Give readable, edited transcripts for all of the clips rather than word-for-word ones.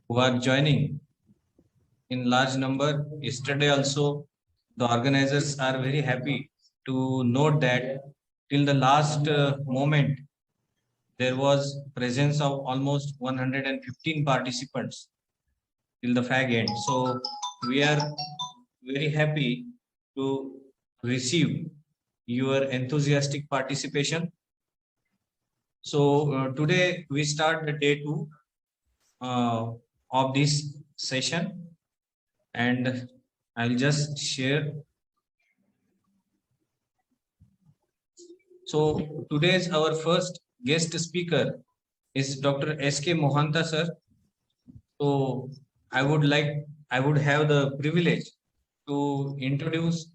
who are joining in large number. Yesterday also, the organizers are very happy to note that till the last moment, there was presence of almost 115 participants till the fag end. So we are very happy to receive your enthusiastic participation. So today we start the day 2 of this session, and I'll just share. So today's our first guest speaker is Dr. S.K. Mohanta sir. So I would have the privilege to introduce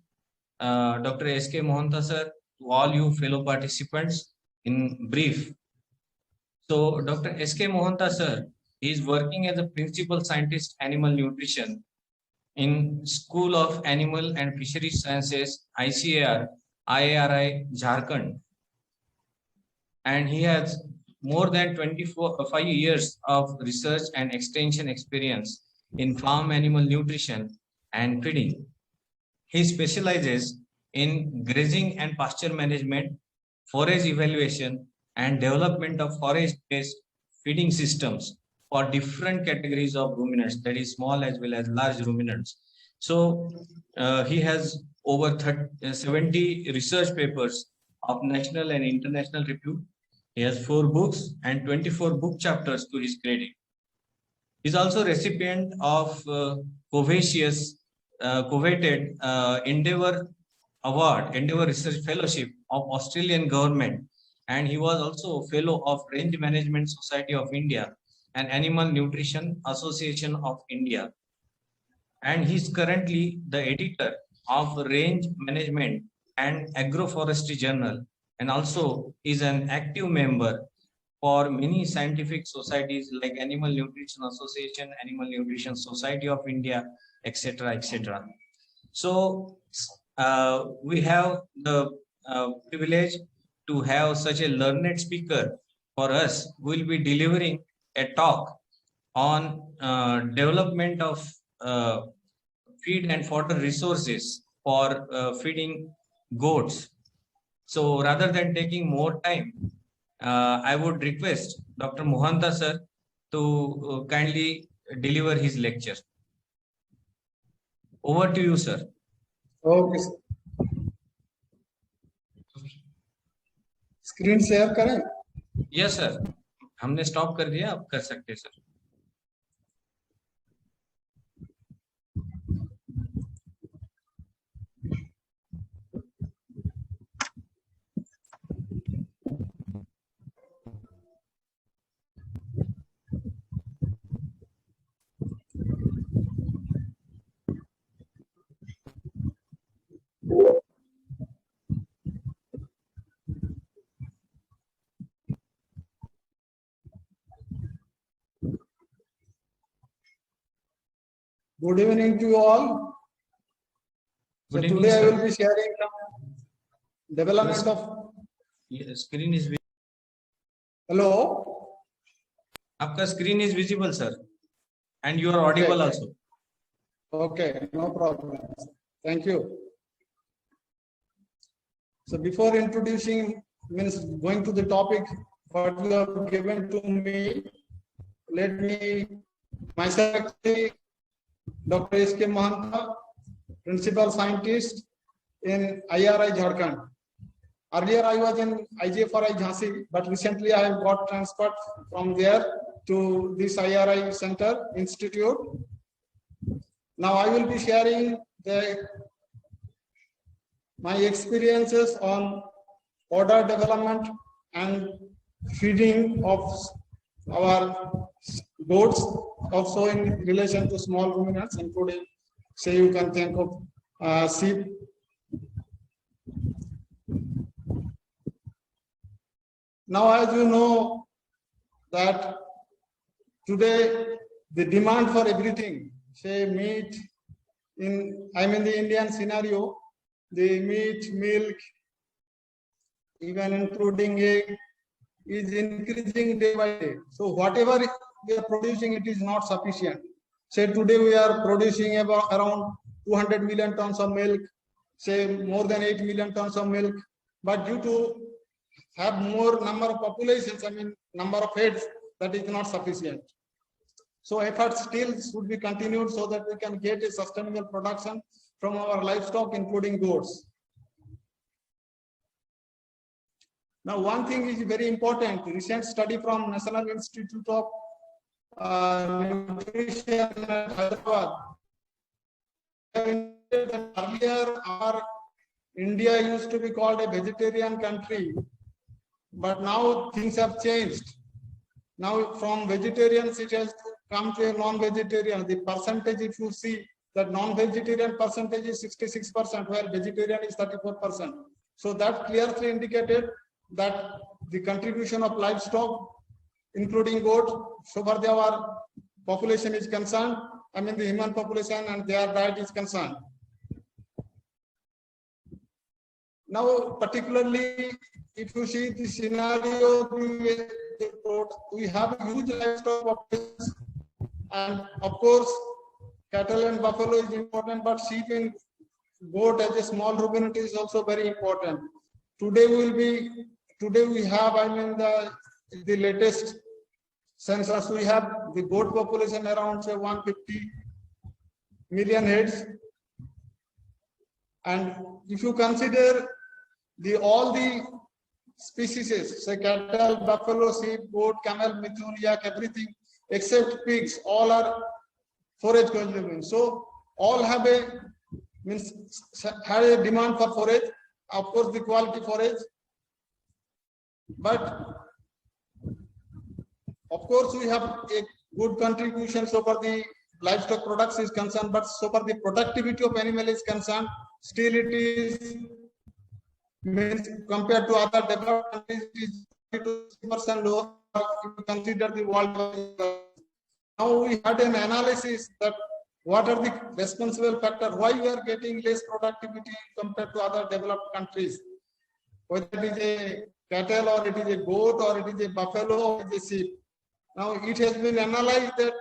Dr. S.K. Mohanta sir to all you fellow participants in brief. So Dr. S.K. Mohanta sir is working as a principal scientist animal nutrition in School of Animal and Fisheries Sciences, ICAR, IARI, Jharkhand. And he has more than 5 years of research and extension experience in farm animal nutrition and feeding. He specializes in grazing and pasture management, forage evaluation, and development of forage-based feeding systems for different categories of ruminants, that is small as well as large ruminants. So he has over 70 research papers of national and international review. He has 4 books and 24 book chapters to his credit. He is also recipient of coveted Endeavour Award, Endeavour Research Fellowship of Australian government, and he was also fellow of Range Management Society of India and Animal Nutrition Association of India. And he is currently the editor of Range Management and Agroforestry Journal, and also is an active member for many scientific societies like Animal Nutrition Association, Animal Nutrition Society of India, etc., etc. So we have the privilege to have such a learned speaker for us who will be delivering a talk on development of feed and fodder resources for feeding goats. So rather than taking more time, I would request Dr. Mohanta sir to kindly deliver his lecture. Over to you, sir. Okay. Screen share करें? Yes, sir. हमने stop कर दिया, आप कर सकते हैं sir. Good evening to you all. So Good evening, today sir. I will be sharing some development of. Screen is. Hello. आपका screen is visible, sir, and you are audible also. Okay, no problem. Thank you. So before introducing, means going to the topic, what you have given to me, let me myself say Dr. S.K. Mohanta, Principal Scientist in IRI Jharkhand. Earlier I was in IGFRI Jhansi, but recently I have got transferred from there to this IRI Center Institute. Now I will be sharing my experiences on fodder development and feeding of our goats, also in relation to small ruminants, including, say, you can think of sheep. Now, as you know, that today the demand for everything, say meat, I'm in the Indian scenario, the meat, milk, even including egg, is increasing day by day. So whatever we are producing, it is not sufficient. Say today we are producing about around 200 million tons of milk, say more than 8 million tons of milk, but due to have more number of populations, I mean number of heads, that is not sufficient. So efforts still should be continued so that we can get a sustainable production from our livestock, including goats. Now, one thing is very important. Recent study from National Institute of Nutrition at Hyderabad. Earlier, India used to be called a vegetarian country, but now things have changed. Now, from vegetarians, it has come to a non-vegetarian. The percentage, if you see, that non-vegetarian percentage is 66%, while vegetarian is 34%. So that clearly indicated that the contribution of livestock, including goat, so far our population is concerned, I mean the human population and their diet is concerned. Now, particularly if you see the scenario, we have a huge livestock population, and of course, cattle and buffalo is important, but sheep and goat as a small ruminant is also very important. Today we have, I mean, the latest census, we have the goat population around say 150 million heads. And if you consider all the species, say cattle, buffalo, sheep, goat, camel, mithun, yak, everything except pigs, all are forage consuming. So all have had a demand for forage, of course the quality forage. But of course we have a good contribution so far the livestock products is concerned, but so far the productivity of animal is concerned, still it is, means compared to other developed countries, it is 2% lower if you consider the world. Now we had an analysis that what are the responsible factors, why we are getting less productivity compared to other developed countries, whether it is a cattle or it is a goat or it is a buffalo or it is a sheep. Now it has been analyzed that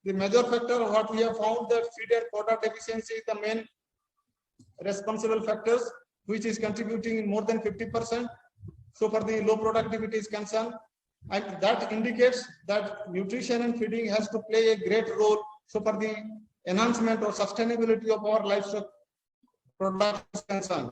the major factor, what we have found, that feed and fodder deficiency is the main responsible factors, which is contributing more than 50%. So for the low productivity is concerned, and that indicates that nutrition and feeding has to play a great role. So for the enhancement or sustainability of our livestock production is concerned.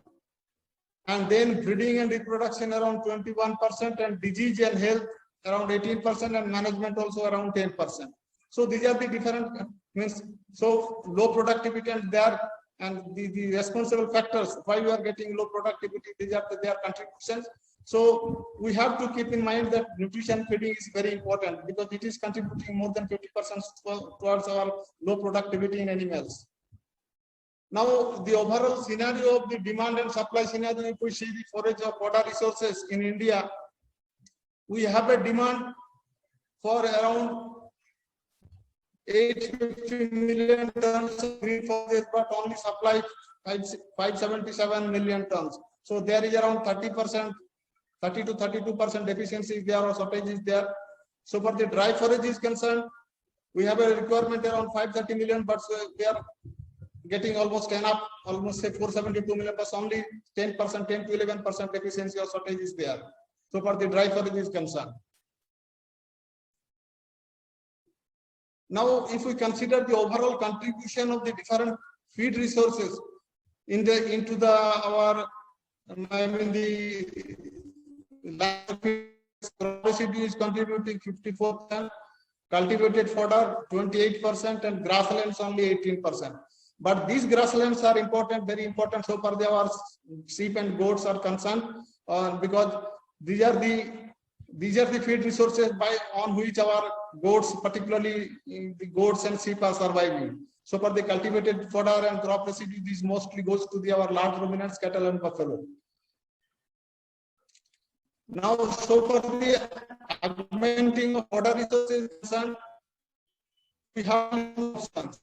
And then breeding and reproduction around 21%, and disease and health around 18%, and management also around 10%. So these are the different means. So low productivity and there, and the responsible factors why we are getting low productivity, these are their contributions. So we have to keep in mind that nutrition feeding is very important because it is contributing more than 50% towards our low productivity in animals. Now, the overall scenario of the demand and supply scenario, if we see the forage or fodder resources in India, we have a demand for around 850 million tons of green forage, but only supply 577 million tons. So there is around 30%, 30 to 32% deficiency is there or shortage is there. So for the dry forage is concerned, we have a requirement around 530 million, but we are getting almost 10 up, almost say 472 million, but only 10%, 10 to 11% deficiency or shortage is there. So for the dry forage is concerned. Now, if we consider the overall contribution of the different feed resources into our residue is contributing 54%, cultivated fodder 28%, and grasslands only 18%. But these grasslands are important, very important. So far, our sheep and goats are concerned, because these are the feed resources on which our goats, particularly the goats and sheep, are surviving. So for the cultivated fodder and crop residue, this mostly goes to our large ruminants, cattle and buffalo. Now, so for the augmenting of fodder resources concerned, we have options.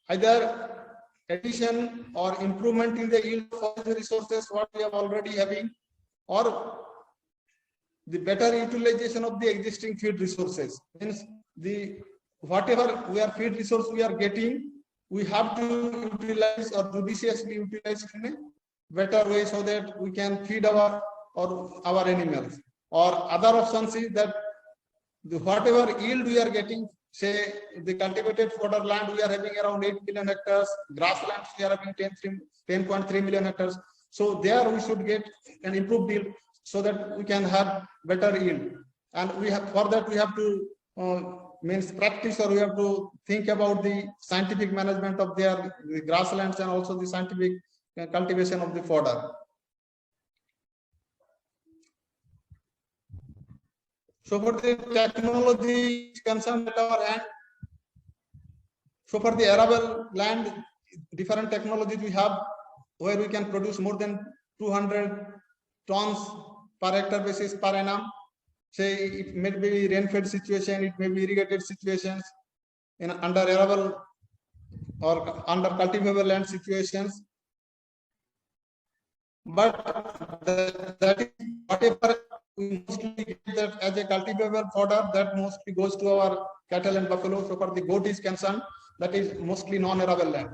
Either addition or improvement in the yield of the resources, what we are already having, or the better utilization of the existing feed resources. Means the whatever we are feed resource we are getting, we have to utilize or judiciously utilize in a better way so that we can feed our animals. Or other options is that the whatever yield we are getting, say the cultivated fodder land we are having around 8 million hectares, grasslands we are having 10.3 million hectares. So there we should get an improved yield so that we can have better yield. And we have, for that we have to means practice, or we have to think about the scientific management of the grasslands and also the scientific cultivation of the fodder. So for the technology concerned at our end, so for the arable land, different technologies we have where we can produce more than 200 tons per hectare basis per annum. Say it may be rain-fed situation, it may be irrigated situations, in under arable or under cultivable land situations. But that is whatever we mostly get that as a cultivable fodder, that mostly goes to our cattle and buffalo. So for the goat is concerned, that is mostly non-arable land.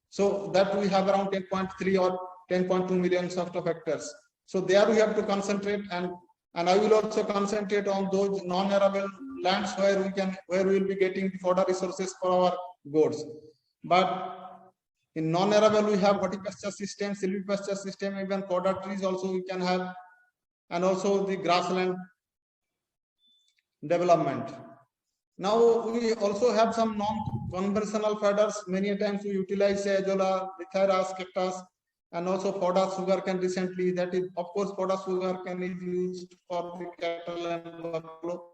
So that we have around 10.3 or 10.2 million of hectares. So there we have to concentrate, and I will also concentrate on those non-arable lands where we will be getting the fodder resources for our goats. But in non-arable we have horticulture system, silvipasture system, even fodder trees also we can have, and also the grassland development. Now we also have some non-conventional fodders. Many times we utilize azolla, Lithyras, cactus, and also fodder sugarcane recently. That is, of course, fodder sugarcane is used for the cattle and buffalo,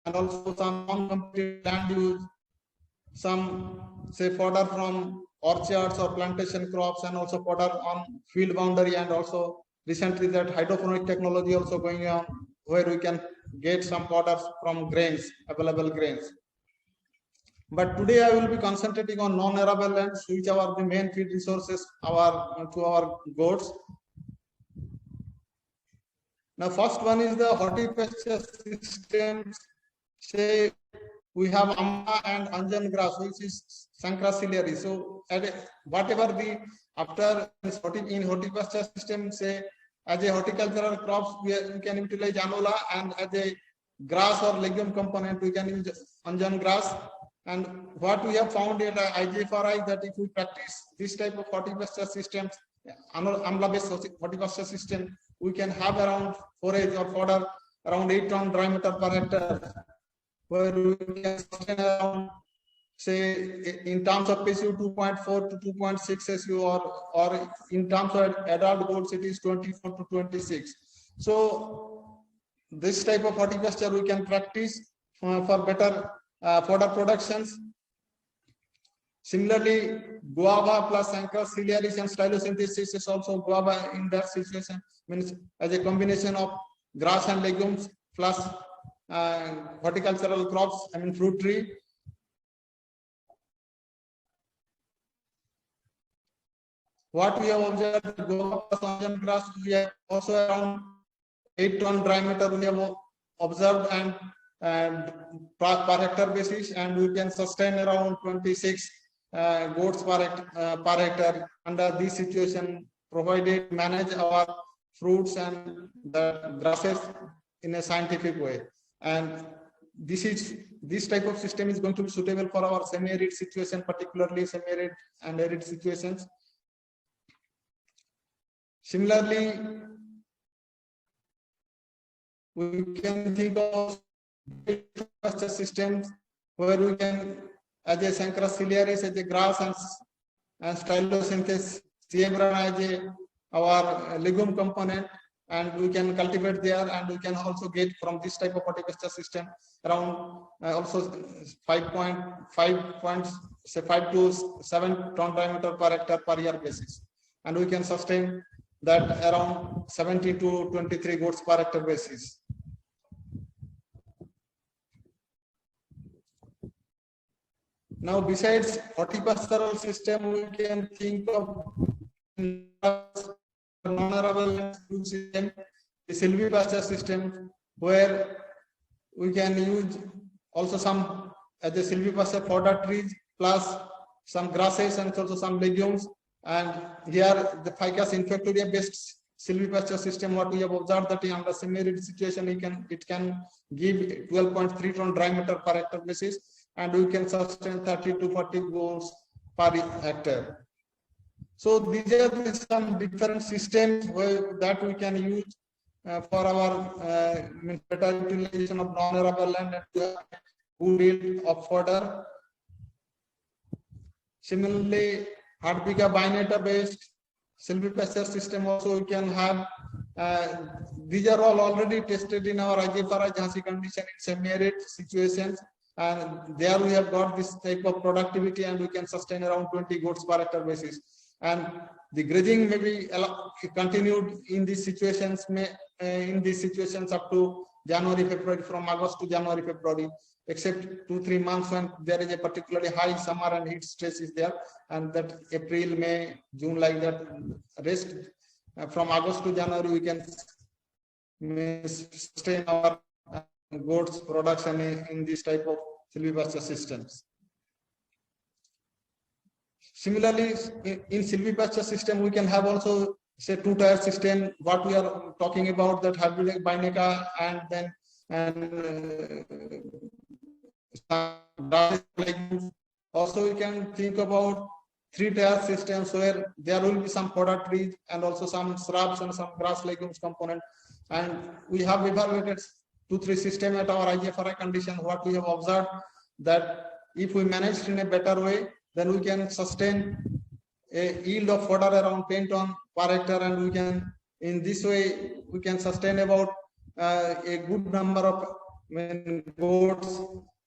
and also some non-competitive land use, some say fodder from orchards or plantation crops, and also fodder on field boundary, and also recently that hydroponic technology also going on where we can get some fodders from grains, available grains. But today I will be concentrating on non-arable lands, which are the main feed resources to our goats. Now, first one is the horticulture systems. Say we have amma and anjan grass, which is Sankara ciliary. So whatever the after in horticulture system, say as a horticultural crops, we can utilize anola, and as a grass or legume component, we can use anjan grass. And what we have found at IGFRI that if we practice this type of horticulture systems, amla-based horticulture system, we can have around forage or fodder around 8 ton dry matter per hectare, where we can sustain around, say, in terms of PSU 2.4 to 2.6 SU, or in terms of adult goats, it is 24 to 26. So this type of horticulture we can practice for better fodder productions. Similarly, guava plus Sankara ciliaris and stylosynthesis is also guava in that situation, means as a combination of grass and legumes plus horticultural crops, I mean fruit tree. What we have observed, guava plus anjan grass, we have also around 8 ton dry matter we have observed and per hectare basis, and we can sustain around 26 goats per hectare under this situation, provided manage our fruits and the grasses in a scientific way. And this type of system is going to be suitable for our semi-arid situation, particularly semi-arid and arid situations. Similarly, we can think of systems where we can, as a Sankara ciliaris, as a grass, and stylosynthesis, as our legume component, and we can cultivate there, and we can also get from this type of horticulture system around also 5 to 7 ton diameter per hectare per year basis, and we can sustain that around 70 to 23 goats per hectare basis. Now, besides horticultural system, we can think of non-arable system, the silvipasture system, where we can use also some as a silvipasture fodder trees plus some grasses and also some legumes. And here the ficus infectoria based silvipasture system, what we have observed that under semi-arid situation it can give 12.3 ton dry matter per hectare basis, and we can sustain 30 to 40 goats per hectare. So these are some different systems that we can use for our better utilization of non-arable land and to have good yield of fodder. Similarly, Hardpika binata based silvipasture system also we can have. These are all already tested in our IGFRI Jhansi condition in semi-arid situations, and there we have got this type of productivity and we can sustain around 20 goats per hectare basis. And the grazing may be continued in these situations, up to January, February, from August to January, February, except 2-3 months when there is a particularly high summer and heat stress is there, and that April, May, June, like that. Rest from August to January we can sustain our goats production in this type of silvipasture systems. Similarly, in silvipasture system we can have also say 2-tier system, what we are talking about, that hybrid binata, and then also we can think about 3-tier systems where there will be some fodder trees and also some shrubs and some grass legumes component. And we have evaluated 2-3 system at our IGFRI condition. What we have observed that if we manage in a better way, then we can sustain a yield of fodder around 10 ton per hectare, and we can, in this way, we can sustain about a good number of goats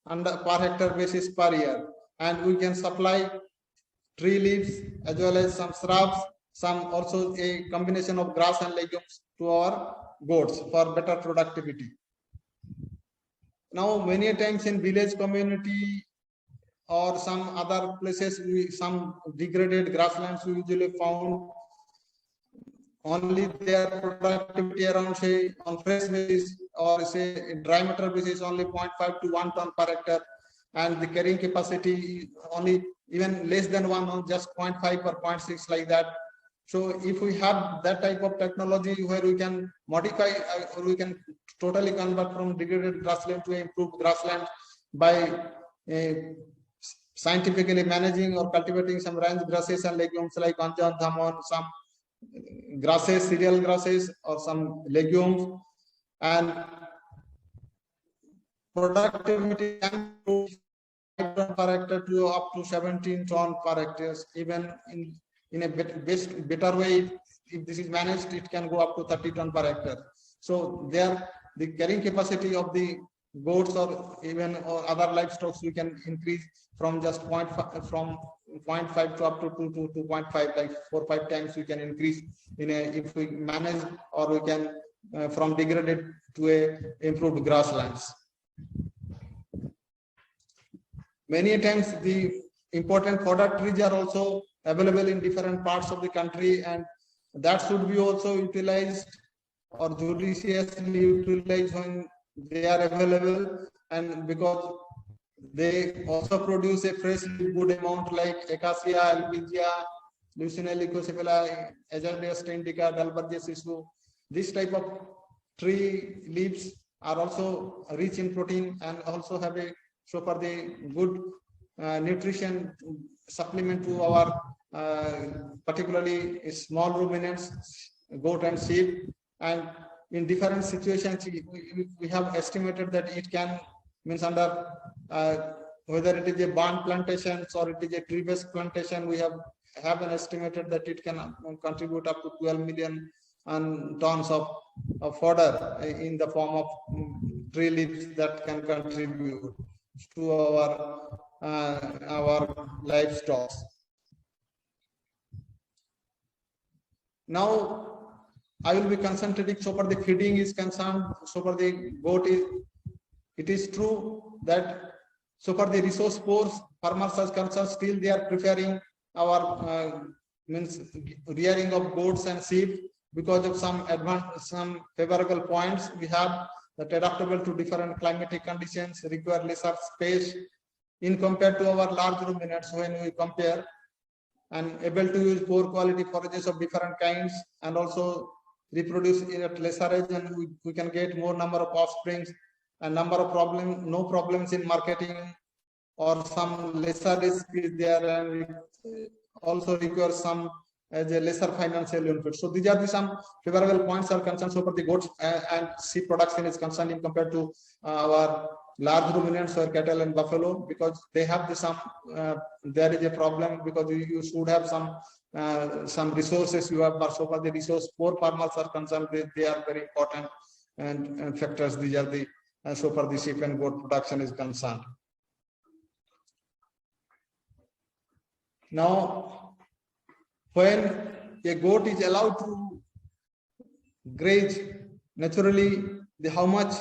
under per hectare basis per year, and we can supply tree leaves as well as some shrubs, some also a combination of grass and legumes to our goats for better productivity. Now, many times in village community or some other places, some degraded grasslands we usually found only their productivity around, say, on fresh basis or say dry matter basis only 0.5 to 1 ton per hectare, and the carrying capacity only even less than 1 or just 0.5 or 0.6 like that. So if we have that type of technology where we can modify or we can totally convert from degraded grassland to improved grassland by scientifically managing or cultivating some range grasses and legumes like anjan, dhamon, some grasses, cereal grasses or some legumes, and productivity can improve 5 ton per hectare to up to 17 ton per hectare. Even in a better way, if this is managed, it can go up to 30 ton per hectare. So there, the carrying capacity of the goats or even or other livestock we can increase from just 0.5 to up to 2 to 2.5, like 4-5 times we can increase if we manage, or we can from degraded to a improved grasslands. Many times the important fodder trees are also available in different parts of the country, and that should be also utilized or judiciously utilized when they are available, and because they also produce a fresh good amount like Acacia, Albizia, Lucina leucocephala, Azalea steindica, Dalbergia sisu. This type of tree leaves are also rich in protein and also have a so for the good nutrition supplement to our particularly small ruminants, goat and sheep. And in different situations, we have estimated that it can means under whether it is a barn plantations or it is a tree-based plantation, we have an estimated that it can contribute up to 12 million tons of fodder in the form of tree leaves that can contribute to our livestock. Now, I will be concentrating so far the feeding is concerned, so far the goat is, it is true that so far the resource poor farmers are concerned, still they are preferring our means rearing of goats and sheep because of some favorable points we have. that adaptable to different climatic conditions, require lesser space in compared to our large ruminants when we compare, and able to use poor quality forages of different kinds, and also reproduce at lesser age, and we can get more number of offsprings, and number of no problems in marketing, or some lesser risk is there, and also requires some as a lesser financial input. So these are the some favorable points are concerned so for the goats and sheep production is concerned in compared to our large ruminants or cattle and buffalo, because they have the some there is a problem because you should have some resources you have, but so far the resource poor farmers are concerned, they are very important and factors. These are the so far the sheep and goat production is concerned. Now, when a goat is allowed to graze, naturally, how much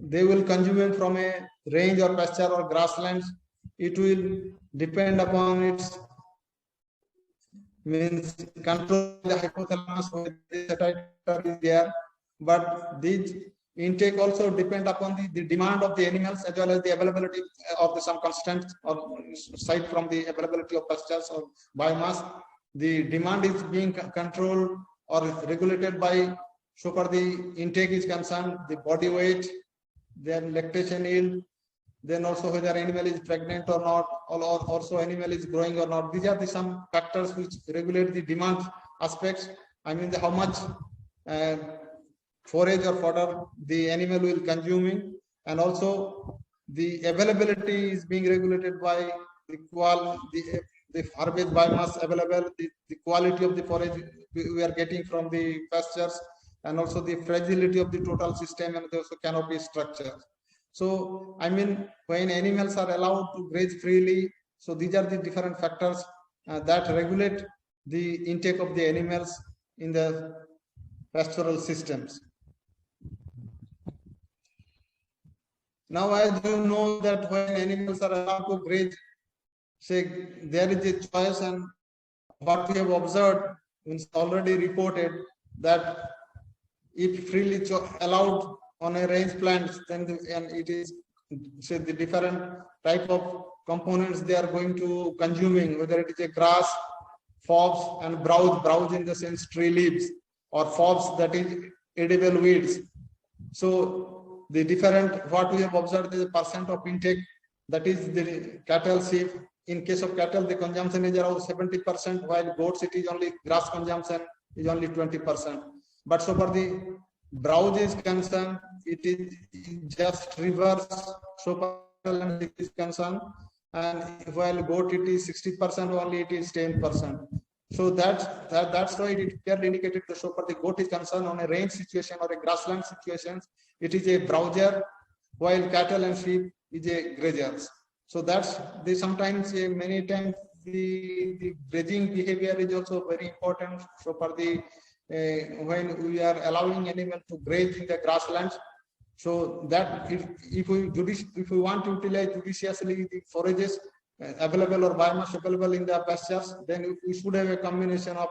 they will consume from a range or pasture or grasslands, it will depend upon its control the hypothalamus where the is there, but these intake also depend upon the demand of the animals as well as the availability of some constraints or aside from the availability of pastures or biomass. The demand is being controlled or regulated by, so far the intake is concerned, the body weight, then lactation yield, then also whether animal is pregnant or not, or also animal is growing or not. These are some factors which regulate the demand aspects. I mean how much forage or fodder the animal will consuming, and also the availability is being regulated by the forage biomass available, the quality of the forage we are getting from the pastures, and also the fragility of the total system and also canopy structure. So I mean when animals are allowed to graze freely, so these are the different factors that regulate the intake of the animals in the pastoral systems. Now, as you know that when animals are allowed to graze, say there is a choice, and what we have observed is already reported that if freely allowed on a range plants, then and it is say the different type of components they are going to consuming, whether it is a grass, fobs and browse in the sense tree leaves, or fobs that is edible weeds. So the different what we have observed is a percent of intake, that is the cattle, sheep. In case of cattle, the consumption is around 70%, while goats it is only grass consumption is only 20%. But so far the browse is concerned, it is just reverse. So far it is concerned, and while goat it is 60% only, it is 10%. So that's why it clearly indicated that so far the goat is concerned on a range situation or a grassland situations, it is a browser, while cattle and sheep is a grazers. So that's they sometimes many times the grazing behavior is also very important. So for the when we are allowing animal to graze in the grasslands, so that if we want to utilize judiciously the forages available or biomass available in the pastures, then we should have a combination of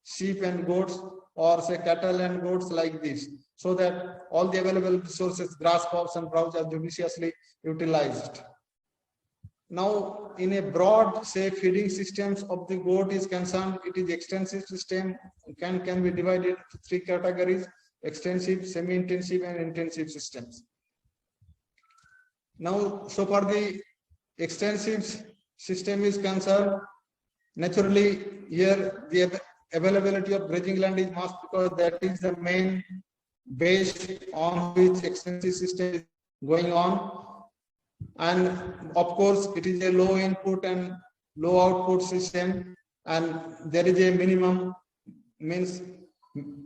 sheep and goats, or say cattle and goats like this, so that all the available resources, grass, fobs and browse are judiciously utilized. Now, in a broad, say, feeding systems of the goat is concerned, it is extensive system, can be divided into 3 categories: extensive, semi-intensive and intensive systems. Now, so far the extensive system is concerned, naturally here the availability of grazing land is must, because that is the main base on which extensive system is going on. And of course, it is a low input and low output system, and there is a minimum means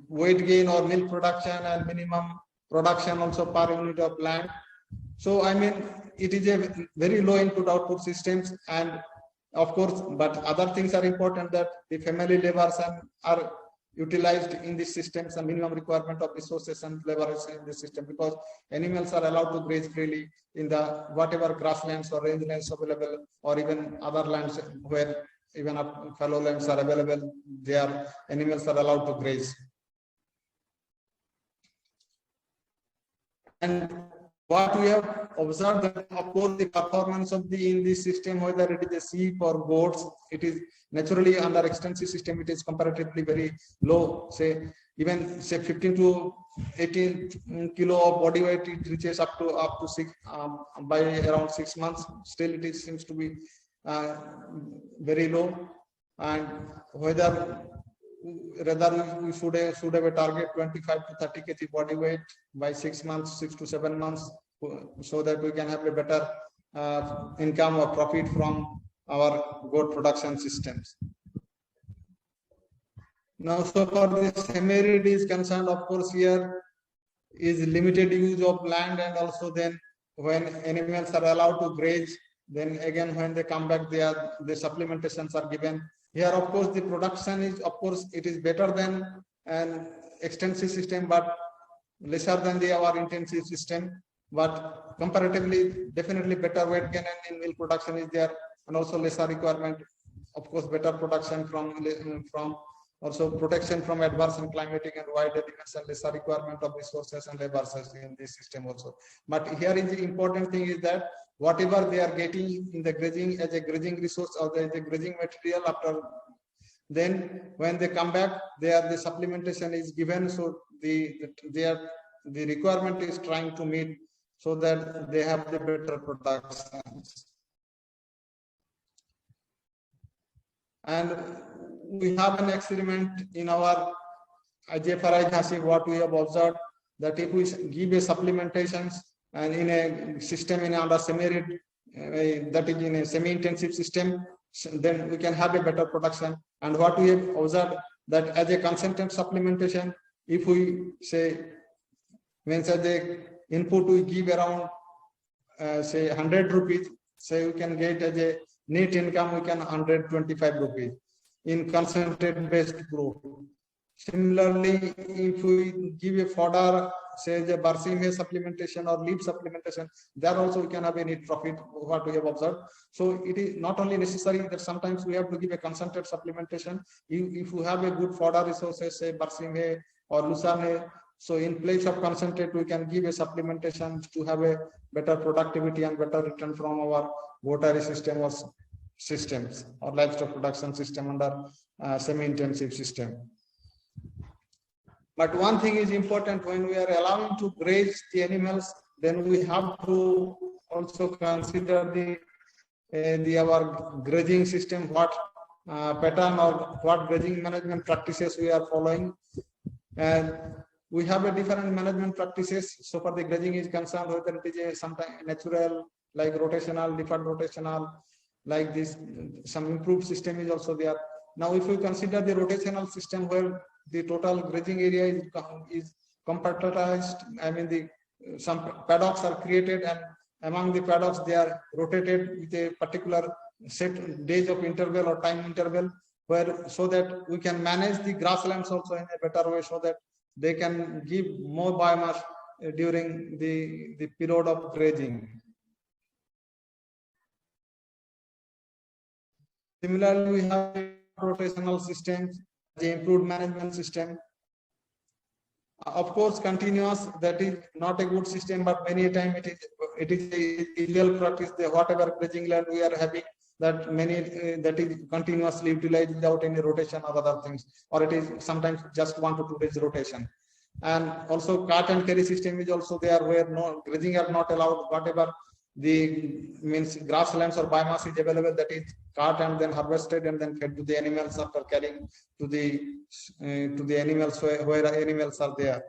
weight gain or milk production and minimum production also per unit of land. So I mean it is a very low input output systems, and of course, but other things are important, that the family labors are utilized in these systems, and minimum requirement of resources and labor in the system, because animals are allowed to graze freely in the whatever grasslands or rangelands available, or even other lands where even fallow lands are available, their animals are allowed to graze. And what we have observed that of course the performance of the in this system, whether it is a sheep or goats, it is naturally under extensive system, it is comparatively very low. Say even say 15 to 18 kilo of body weight, it reaches up to 6 by around 6 months. Still it is, seems to be very low. And whether rather we should have a target 25 to 30 kg body weight by 6 months, 6 to 7 months, so that we can have a better income or profit from our goat production systems. Now, so far the semi-arid is concerned, of course, here is limited use of land, and also then when animals are allowed to graze, then again when they come back, the supplementations are given. Here, of course, the production is, of course, it is better than an extensive system, but lesser than our intensive system. But comparatively, definitely better weight gain and milk production is there, and also lesser requirement. Of course, better production from also protection from adverse and climatic and wild elements, and lesser requirement of resources and labor in this system also. But here is the important thing is that whatever they are getting in the grazing as a grazing resource or as a grazing material, after then when they come back, the supplementation is given, so the requirement is trying to meet, so that they have the better productions. And we have an experiment in our IGFRI Jhansi, what we have observed, that if we give a supplementations and in a system in under semi-arid, that is in a semi-intensive system, then we can have a better production. And what we have observed, that as a concentrate supplementation, if we say, when say the input we give around say 100 rupees, say we can get as a net income, we can 125 rupees in concentrate based group. Similarly, if we give a fodder, say the Barsim supplementation or leaf supplementation, there also we can have a net profit, what we have observed. So it is not only necessary that sometimes we have to give a concentrate supplementation. If you have a good fodder resources, say Barsim or Lucerne, so in place of concentrate, we can give a supplementation to have a better productivity and better return from our watery system or systems or livestock production system under semi-intensive system. But one thing is important, when we are allowing to graze the animals, then we have to also consider our grazing system, what pattern or what grazing management practices we are following. And we have a different management practices. So for the grazing is concerned, whether it is sometimes natural, like rotational, deferred rotational, like this, some improved system is also there. Now, if we consider the rotational system, where the total grazing area is compartmentalized, I mean some paddocks are created, and among the paddocks they are rotated with a particular set days of interval or time interval, where so that we can manage the grasslands also in a better way, so that they can give more biomass during the period of grazing. Similarly, we have rotational systems, the improved management system. Of course, continuous, that is not a good system, but many a time it is a illegal practice. Whatever grazing land we are having, that that is continuously utilized without any rotation or other things, or it is sometimes just 1 to 2 days rotation. And also cart and carry system is also there, where no grazing are not allowed. Whatever the means grasslands or biomass is available, that is cart and then harvested and then fed to the animals after carrying to the animals where animals are there.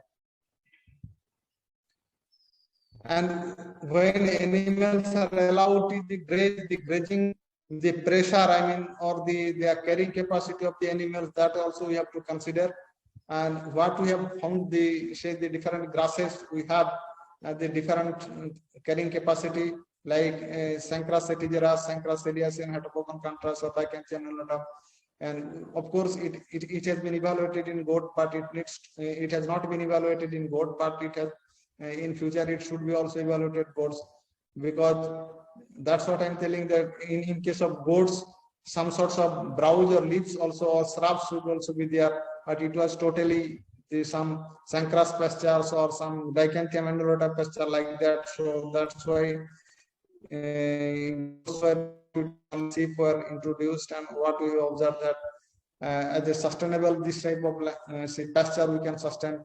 And when animals are allowed to graze, the grazing, the pressure, I mean, or the carrying capacity of the animals, that also we have to consider. And what we have found, the different grasses we have, the different carrying capacity, like Sancras satigera, Sancras ciliaceae, Hetopogon contrast, or Bacchus. And of course, it has been evaluated in goat, but it has not been evaluated in goat, but it has in future it should be also evaluated goats, because that's what I'm telling, that in case of goats, some sorts of browse or leaves also or shrubs should also be there, but it was totally some Sancras pastures or some Dichanthium annulata pasture like that. So that's why sheep were introduced, and what we observe that as a sustainable this type of pasture we can sustain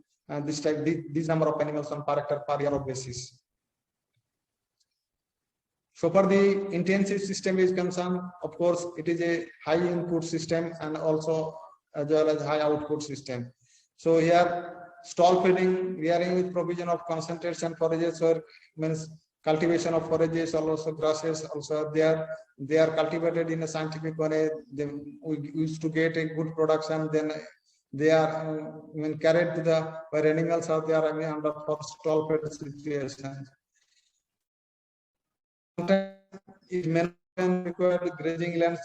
this number of animals on per hectare per year basis. So for the intensive system is concerned, of course, it is a high input system and also as well as high output system. So here stall feeding, rearing with provision of concentrates and forages, or means cultivation of forages, also grasses, also they are cultivated in a scientific way. We used to get a good production. Then they are carried to the where animals are there. Under for stall fed situation. It may require grazing lands,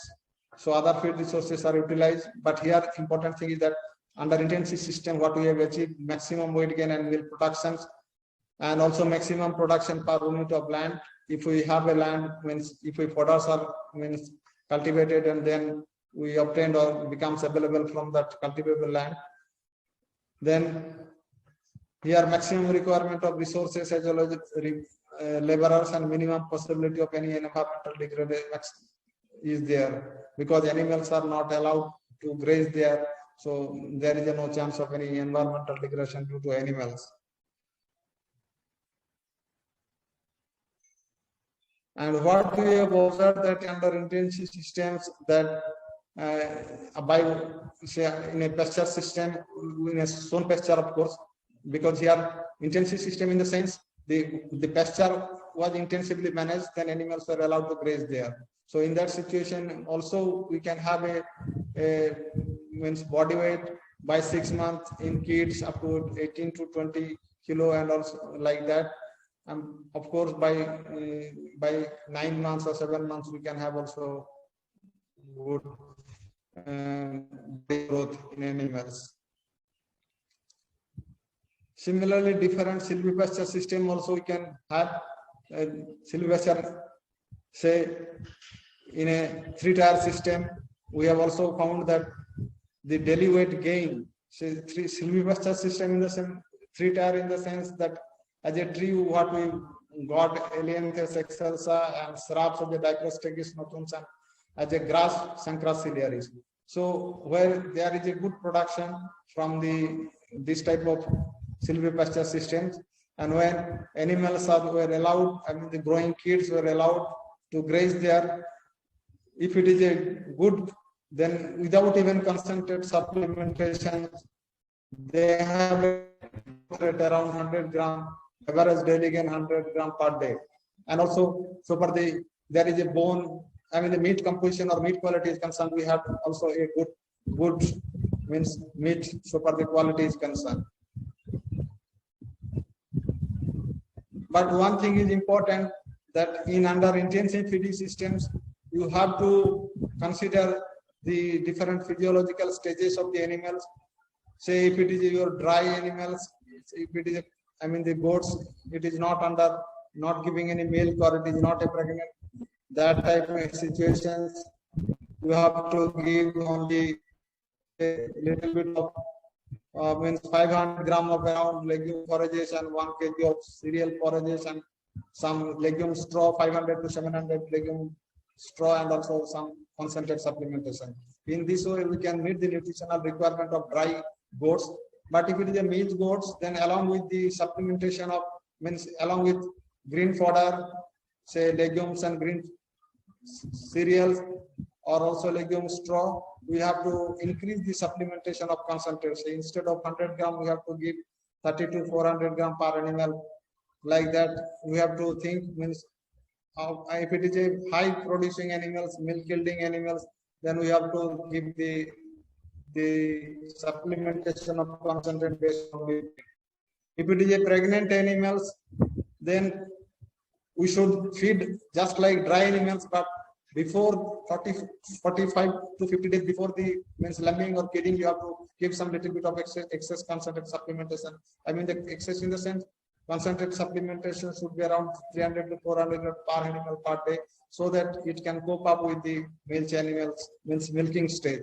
so other feed resources are utilized. But here important thing is that under intensive system, what we have achieved maximum weight gain and milk productions, and also maximum production per unit of land. If we have a land, means if we fodders are cultivated and then we obtained or becomes available from that cultivable land, then here maximum requirement of resources as well as laborers and minimum possibility of any environmental degradation is there, because animals are not allowed to graze there. So there is no chance of any environmental degradation due to animals. And what we have observed that under intensive systems that by say in a pasture system, in a zone pasture, of course, because here intensive system in the sense the pasture was intensively managed, then animals were allowed to graze there. So in that situation, also we can have a means body weight by 6 months in kids up to 18 to 20 kilo and also like that. Of course, by 9 months or 7 months, we can have also good growth in animals. Similarly, different silvopasture system also we can have. Silvopasture, say in a 3-tier system, we have also found that the daily weight gain, say silvopasture system in the same 3-tier in the sense that as a tree, what we got Ailanthus excelsa and shrubs of the Diprostachys notans, and as a grass Sancras ciliaris. So where there is a good production from this type of silvopasture systems, and when animals were allowed, the growing kids were allowed to graze there, if it is a good, then without even concentrated supplementation, they have around 100 gram, average daily gain 100 gram per day. And also, so for there is a bone, the meat composition or meat quality is concerned, we have also a good means meat, so for the quality is concerned. But one thing is important, that in under intensive feeding systems, you have to consider the different physiological stages of the animals. Say if it is your dry animals, if it is the goats, it is not giving any milk, or it is not a pregnant, that type of situations, you have to give only a little bit of 500 gram of around legume forages and 1 kg of cereal forages and some legume straw, 500 to 700 legume straw, and also some concentrated supplementation. In this way, we can meet the nutritional requirement of dry goats. But if it is a meat goats, then along with the supplementation of along with green fodder, say legumes and green cereals, or also legume straw, we have to increase the supplementation of concentrates. So instead of 100 gram, we have to give 30 to 400 gram per animal. Like that, we have to think if it is a high producing animals, milk yielding animals, then we have to give the supplementation of concentrate based on it. If it is a pregnant animals, then we should feed just like dry animals, but before 45 to 50 days before the lambing or kidding, you have to give some little bit of excess concentrate supplementation. The excess in the sense, concentrate supplementation should be around 300 to 400 per animal per day, so that it can cope up with the milk animals, milking stage.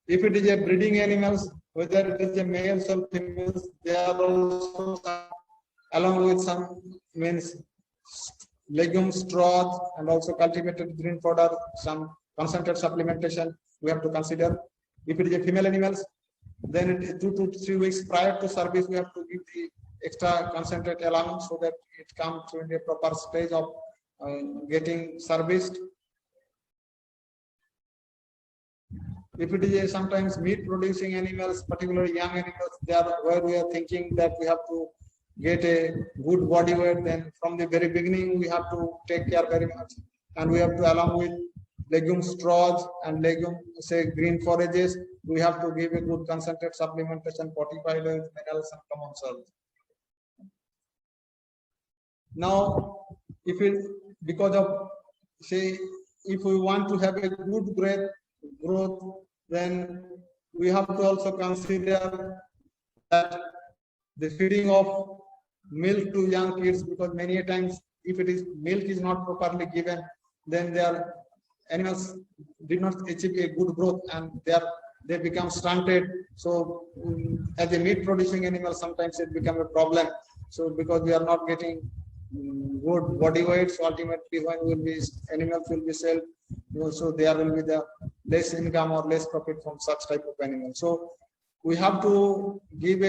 If it is a breeding animals, whether it is a males or females, they are also along with some means legumes, straws, and also cultivated green fodder, some concentrated supplementation we have to consider. If it is a female animals, then it 2 to 3 weeks prior to service, we have to give the extra concentrate allowance so that it comes to a proper stage of getting serviced. If it is sometimes meat producing animals, particularly young animals, they are where we are thinking that we have to get a good body weight, then from the very beginning we have to take care very much, and we have to, along with legume straws and legume, say green forages, we have to give a good concentrate supplementation, fortified with minerals and common salts. Now, if it, because of, say, if we want to have a good growth, then we have to also consider that the feeding of milk to young kids, because many a times if it is milk is not properly given, then their animals did not achieve a good growth and they become stunted. So as a meat producing animal, sometimes it becomes a problem. So because we are not getting good body weight, so ultimately when animals will be sold, so there will be the less income or less profit from such type of animals. So we have to give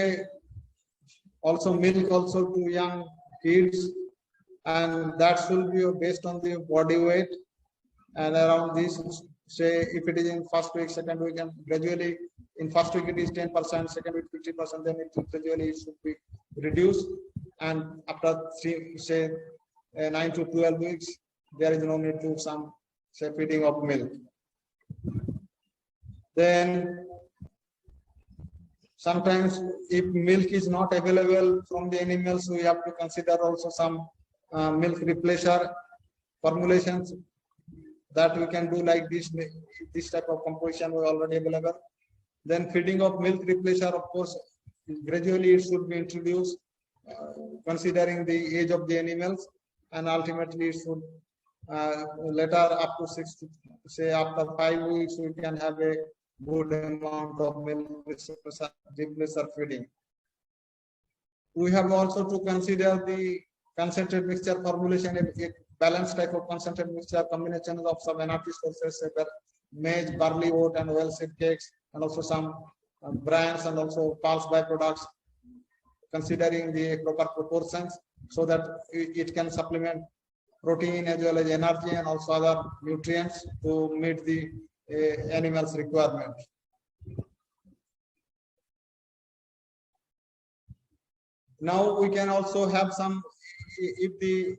also milk also to young kids, and that should be based on the body weight, and around this, say if it is in first week, second week, and gradually in first week it is 10%, second week 50%, then it gradually should be reduced, and after 9 to 12 weeks, there is no need to some, say, feeding of milk. Then sometimes if milk is not available from the animals, we have to consider also some milk replacer formulations that we can do, like this type of composition we already available. Then feeding of milk replacer, of course, gradually it should be introduced, considering the age of the animals, and ultimately it should later up to 6 to, say, after 5 weeks we can have a good amount of milk replacer feeding. We have also to consider the concentrate mixture formulation, a balanced type of concentrate mixture, combination of some energy sources, maize, barley, oat, and oilseed cakes, and also some brands and also pulse byproducts, considering the proper proportions so that it can supplement protein as well as energy and also other nutrients to meet the animal's requirement. Now we can also have some, if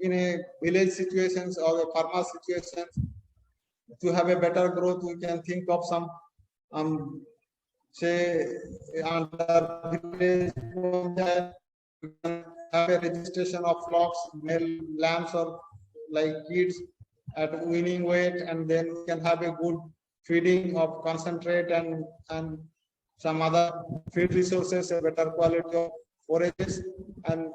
in a village situations or a farmer situations, to have a better growth, we can think of some say under village, we can have a registration of flocks, male lambs or like kids at weaning weight, and then we can have a good feeding of concentrate and some other feed resources, a better quality of forages, and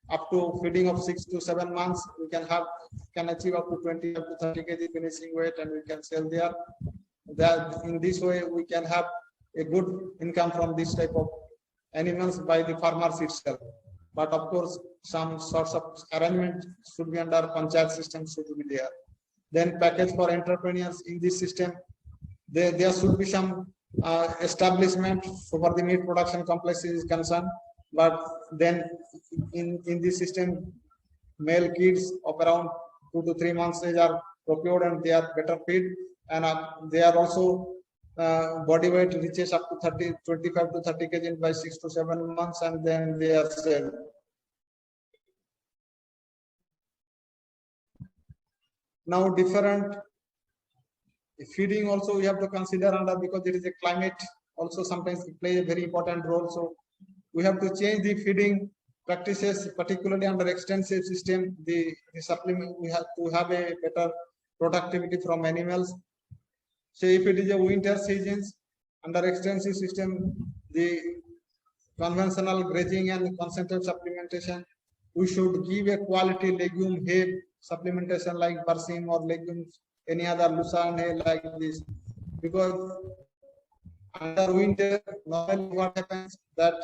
up to feeding of 6 to 7 months, we can achieve up to 20 to 30 kg finishing weight, and we can sell there. That in this way we can have a good income from this type of animals by the farmers itself. But of course, some sorts of arrangement should be under panchayat system should be there. Then package for entrepreneurs in this system, there should be some establishment for the meat production complex is concerned. But then in this system, male kids of around 2 to 3 months age are procured, and they are better feed, and they are also body weight reaches up to 25 to 30 kg by 6 to 7 months, and then they are sold. Now different feeding also we have to consider under, because there is a climate also sometimes it plays a very important role. So we have to change the feeding practices, particularly under extensive system. The supplement, we have to have a better productivity from animals. So if it is a winter seasons, under extensive system, the conventional grazing and concentrate supplementation, we should give a quality legume hay supplementation like Barsim or legumes, any other Lucerne hay like this, because under winter, normally what happens that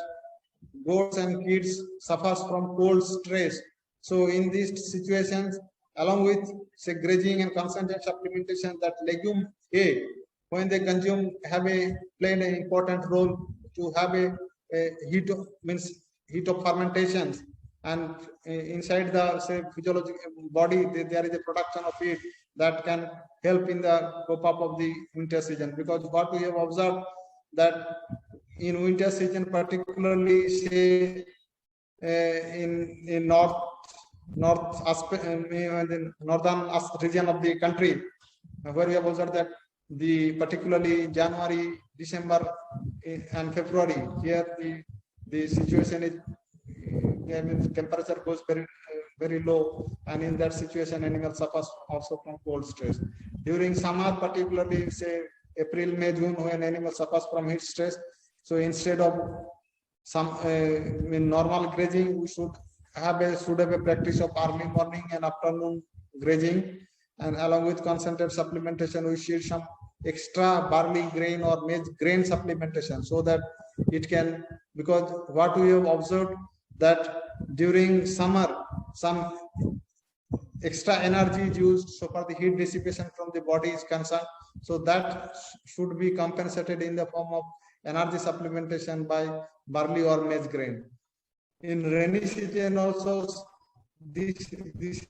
goats and kids suffers from cold stress. So in these situations, along with say grazing and concentrate supplementation, that legume A, when they consume, have a played an important role to have a heat of, means heat of fermentations, and inside the say physiological body there is a production of heat that can help in the cope up of the winter season. Because what we have observed that in winter season, particularly say in the northern region of the country, where we have observed that the particularly January, December, and February, here the situation is temperature goes very low, and in that situation animal suffers also from cold stress. During summer, particularly say April, May, June, when animal suffers from heat stress, so instead of some in normal grazing, we should have a practice of early morning and afternoon grazing, and along with concentrate supplementation, we should some extra barley grain or maize grain supplementation, so that it can, because what we have observed that during summer some extra energy is used, so for the heat dissipation from the body is concerned, so that should be compensated in the form of energy supplementation by barley or maize grain. In rainy season also, this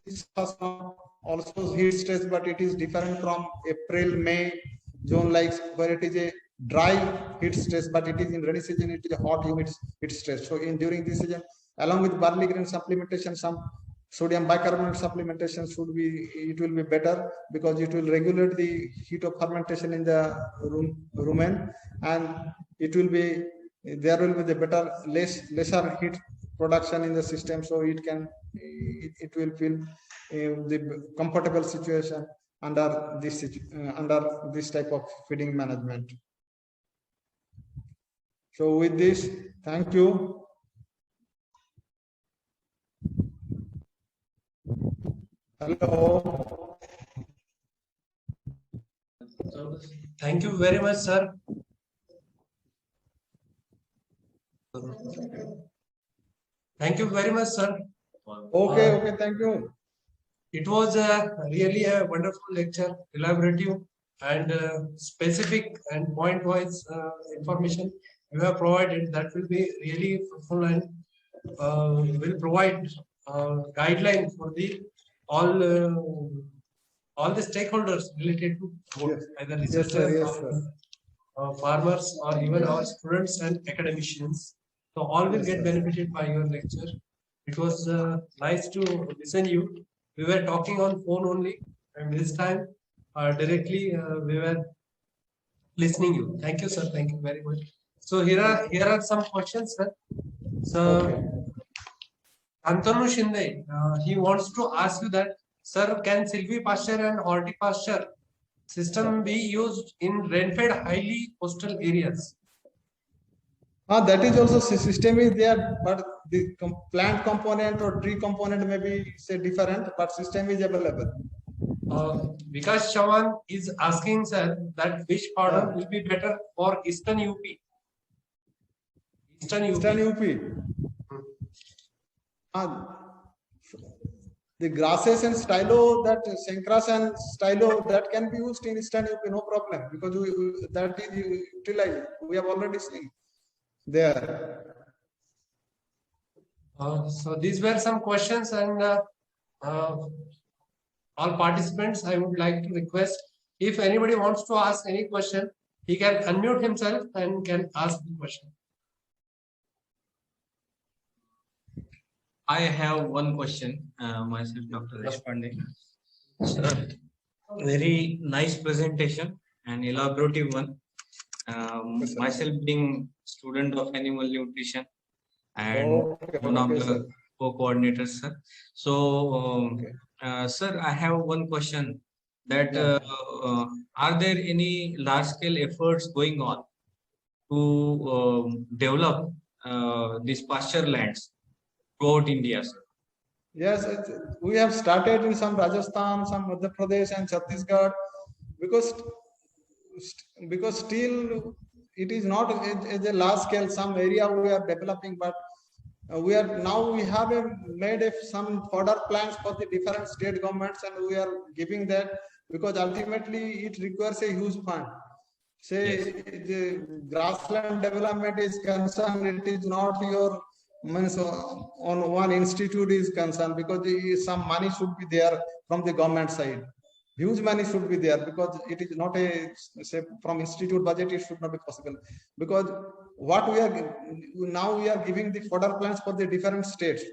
is also heat stress, but it is different from April, May, June, like where it is a dry heat stress, but it is in rainy season, it is a hot humid heat stress. So in during this season, along with barley grain supplementation, some sodium bicarbonate supplementation should be, it will be better, because it will regulate the heat of fermentation in the rumen, and it will be, there will be the better lesser heat production in the system, so it can it will feel the comfortable situation under this type of feeding management. So with this, thank you. Hello. Thank you very much, sir. Thank you very much, sir. Okay, thank you. It was really a wonderful lecture, elaborative and specific and point-wise information you have provided. That will be really fruitful and will provide guideline for the all the stakeholders related to food, Yes. either Yes, sir. researchers, Yes, sir. farmers, or even our students and academicians. So all will Yes, get sir. benefited by your lecture. It was nice to listen you. We were talking on phone only, and this time directly we were listening you. Thank you, sir. Thank you very much. So here are some questions, sir. So Okay. Antanu Shinde, he wants to ask you that, sir, can silvipasture and hortipasture system be used in rain-fed highly coastal areas? That is also system is there, but the plant component or tree component may be say different, but system is available. Vikas Chavan is asking, sir, that which powder will be better for Eastern UP? Eastern UP. Eastern UP. The grasses and stylo, that Sencras and stylo, that can be used in Eastern UP, no problem, because that is utilized. We have already seen there. So these were some questions, and all participants, I would like to request, if anybody wants to ask any question, he can unmute himself and can ask the question. I have one question, myself, Dr. Deshpande. Sir, very nice presentation and elaborative one. Yes, sir. Myself being student of animal nutrition and one of the co-coordinators, sir. So, sir, I have one question that are there any large-scale efforts going on to develop these pasture lands throughout India, sir? Yes, we have started in some Rajasthan, some Madhya Pradesh and Chhattisgarh, because still it is not as a large scale. Some area we are developing, but we have made some further plans for the different state governments, and we are giving that, because ultimately it requires a huge fund. Say the grassland development is concerned, it is not your means on one institute is concerned, because some money should be there from the government side. Huge money should be there, because it is not a, say, from institute budget it should not be possible, because what we are now, we are giving the further plans for the different states,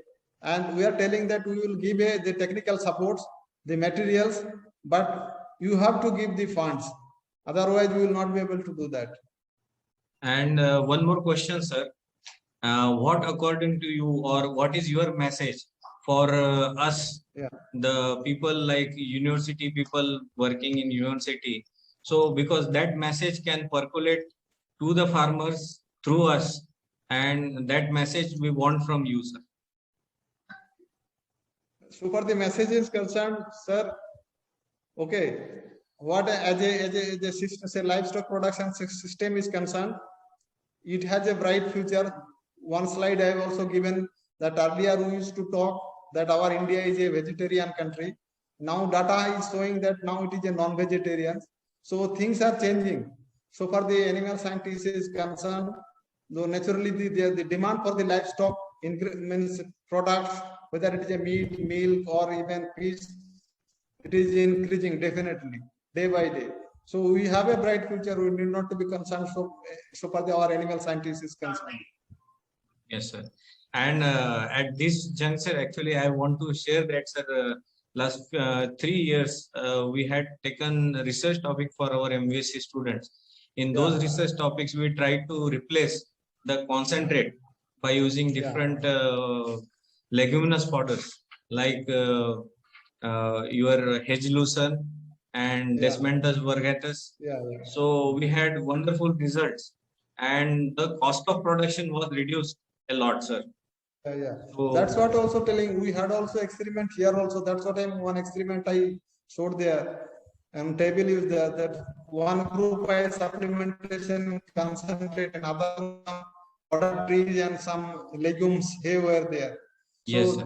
and we are telling that we will give the technical supports, the materials, but you have to give the funds, otherwise we will not be able to do that. And one more question, sir. What according to you, or what is your message for us, the people like university people working in university? So because that message can percolate to the farmers through us, and that message we want from you, sir. So for the message is concerned, sir, okay, what as a system, say, livestock production system is concerned, it has a bright future. One slide I have also given, that earlier we used to talk that our India is a vegetarian country. Now data is showing that now it is a non-vegetarian. So things are changing. So for the animal scientists is concerned, though naturally the demand for the livestock means products, whether it is a meat, milk, or even fish, it is increasing definitely day by day. So we have a bright future. We need not to be concerned. So far our animal scientists is concerned. Yes, sir. And at this juncture, actually, I want to share that, sir. Last 3 years, we had taken research topic for our MVSC students. In those research topics, we tried to replace the concentrate by using different leguminous fodders like your hedge lucerne and Desmantus virgatus. So we had wonderful results, and the cost of production was reduced a lot, sir. So that's what also telling. We had also experiment here also. That's what one experiment I showed there. And table is there that one group by supplementation concentrate, and other other trees and some legumes hay were there. So yes, sir.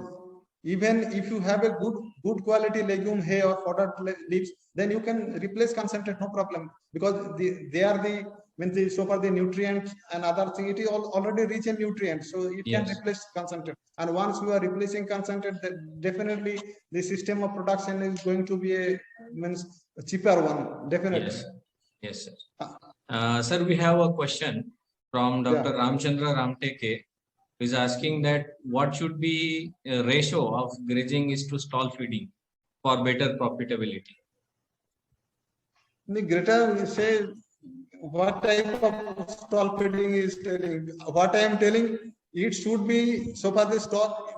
Even if you have a good quality legume hay or fodder leaves, then you can replace concentrate, no problem, because they are the so far the nutrients and other thing, it is already rich in nutrients, so it can replace concentrate. And once you are replacing concentrate, definitely the system of production is going to be a cheaper one, definitely. Yes, sir. Sir, we have a question from Dr. Ramchandra Ramteke, who is asking that what should be a ratio of grazing is to stall feeding for better profitability? The greater, say, what type of stall feeding is telling? What I am telling, it should be, so far the stall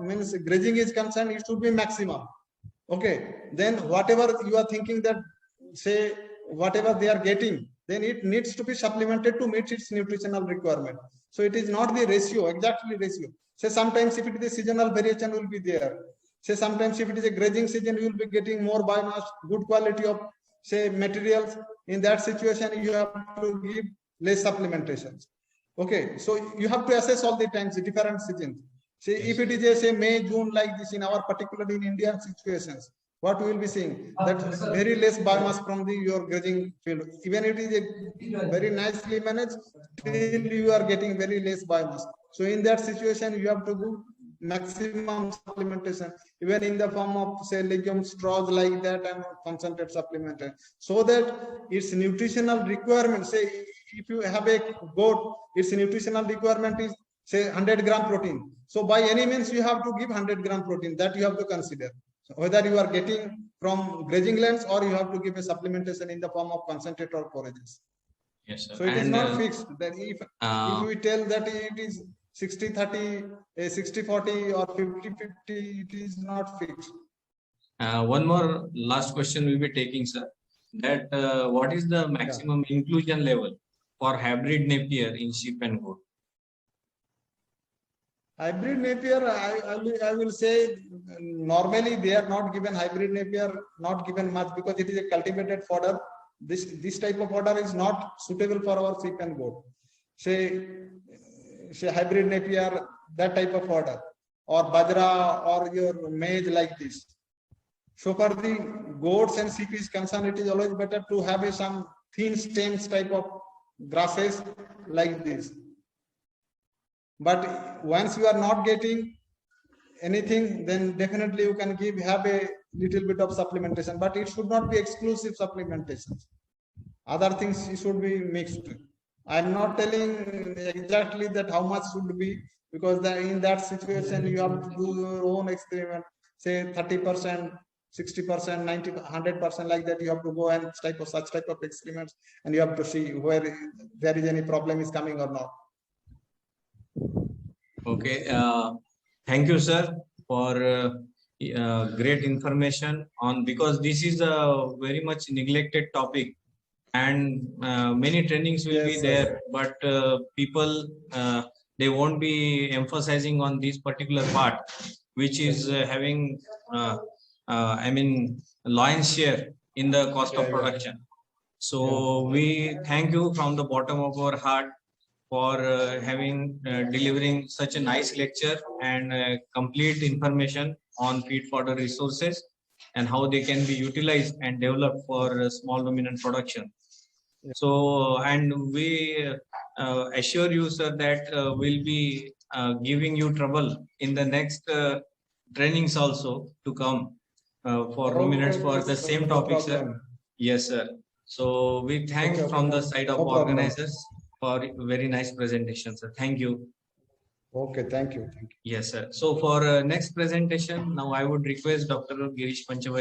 grazing is concerned, it should be maximum. Okay, then whatever you are thinking that, say, whatever they are getting, then it needs to be supplemented to meet its nutritional requirement. So it is not the ratio, exactly ratio. Say sometimes if it is a seasonal variation will be there. Say sometimes if it is a grazing season, you will be getting more biomass, good quality of, say, materials. In that situation, you have to give less supplementations. Okay, so you have to assess all the times, the different seasons. Say if it is a, say, May, June like this in our particularly in Indian situations, what we will be seeing that very less biomass from your grazing field. Even if it is a very nicely managed, still you are getting very less biomass. So in that situation, you have to do maximum supplementation, even in the form of, say, legume straws like that and concentrate supplementation, so that its nutritional requirement, say if you have a goat, its nutritional requirement is, say, 100 gram protein. So by any means you have to give 100 gram protein, that you have to consider. So whether you are getting from grazing lands or you have to give a supplementation in the form of concentrate or forages. Yes, sir. So it is not fixed. That if we tell that it is 60-30, 60-40 or 50-50, it is not fixed. One more last question we'll be taking, sir. That what is the maximum inclusion level for hybrid Napier in sheep and goat? Hybrid Napier, I will say normally they are not given hybrid Napier, not given much, because it is a cultivated fodder. This type of fodder is not suitable for our sheep and goat. say hybrid Napier, that type of fodder, or bajra or your maize like this. So for the goats and sheep is concerned, it is always better to have some thin stems type of grasses like this. But once you are not getting anything, then definitely you can have a little bit of supplementation, but it should not be exclusive supplementation. Other things should be mixed. I'm not telling exactly that how much should be, because in that situation you have to do your own experiment, say 30%, 60%, 90, 100% like that. You have to go and such type of experiments, and you have to see where there is any problem is coming or not. Okay, thank you, sir, for great information on, because this is a very much neglected topic, and many trainings will be there, but people they won't be emphasizing on this particular part, which is having I mean lion's share in the cost of production. So we thank you from the bottom of our heart for delivering such a nice lecture and complete information on feed fodder resources and how they can be utilized and developed for small ruminant production. So, and we assure you, sir, that we'll be giving you trouble in the next trainings also to come for ruminants for the same topic, sir. Yes, sir. So we thank from the side of organizers for very nice presentation, sir. Thank you. Okay, thank you. Yes, sir. So for next presentation, now I would request Dr. Girish Panchavati